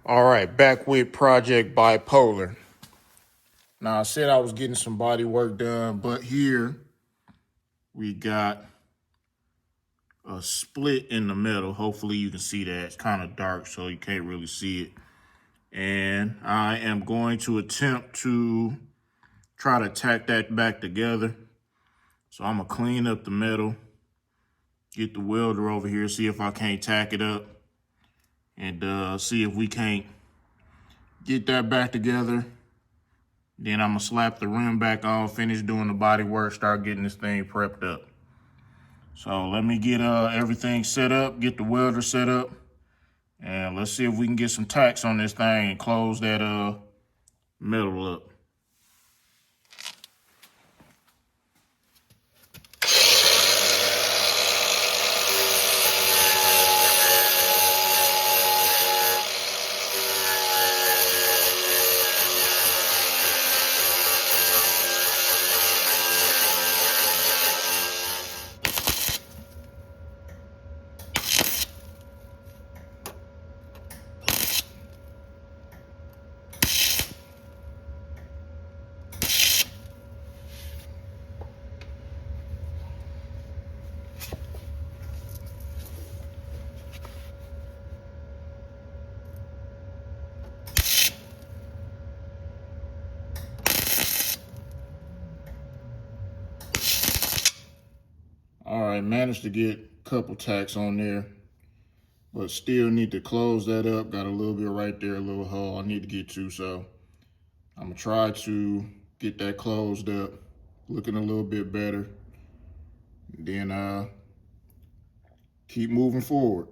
All right, back with Project Bipolar. Now, I said I was getting some body work done, but here we got a split in the middle. Hopefully you can see that. It's kind of dark, so you can't really see it. And I am going to attempt to try to tack that back together. So I'm gonna clean up the metal, get the welder over here, see if I can't tack it up, and see if we can't get that back together. Then I'm gonna slap the rim back on, finish doing the body work, start getting this thing prepped up. So let me get everything set up, get the welder set up, and let's see if we can get some tacks on this thing and close that metal up. All right, managed to get a couple tacks on there, but still need to close that up. Got a little bit right there, a little hole I need to get to, so I'm gonna try to get that closed up, looking a little bit better. Then keep moving forward.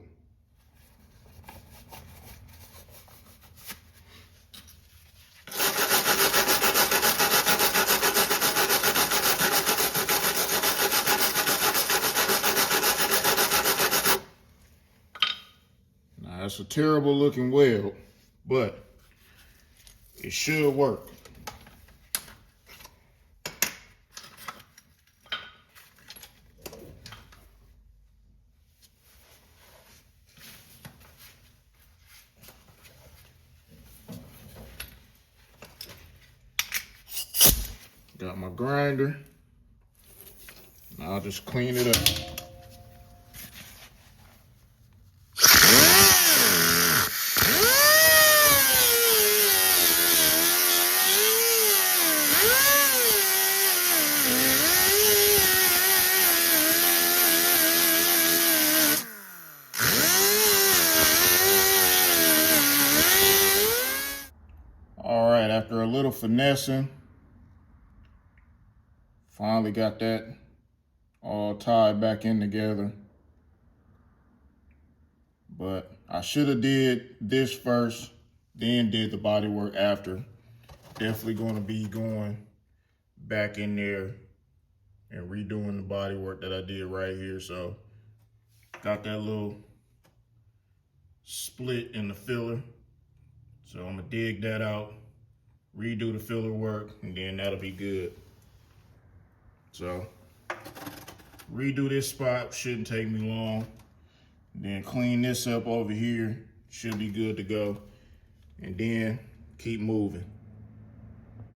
Now, that's a terrible looking weld, but it should work. Got my grinder. Now I'll just clean it up. All right, after a little finessing, finally got that all tied back in together. But I should have did this first, then did the body work after. Definitely going to be going back in there and redoing the body work that I did right here. So got that little split in the filler. So I'm gonna dig that out, redo the filler work, and then that'll be good. So redo this spot, shouldn't take me long. Then clean this up over here, should be good to go. And then keep moving.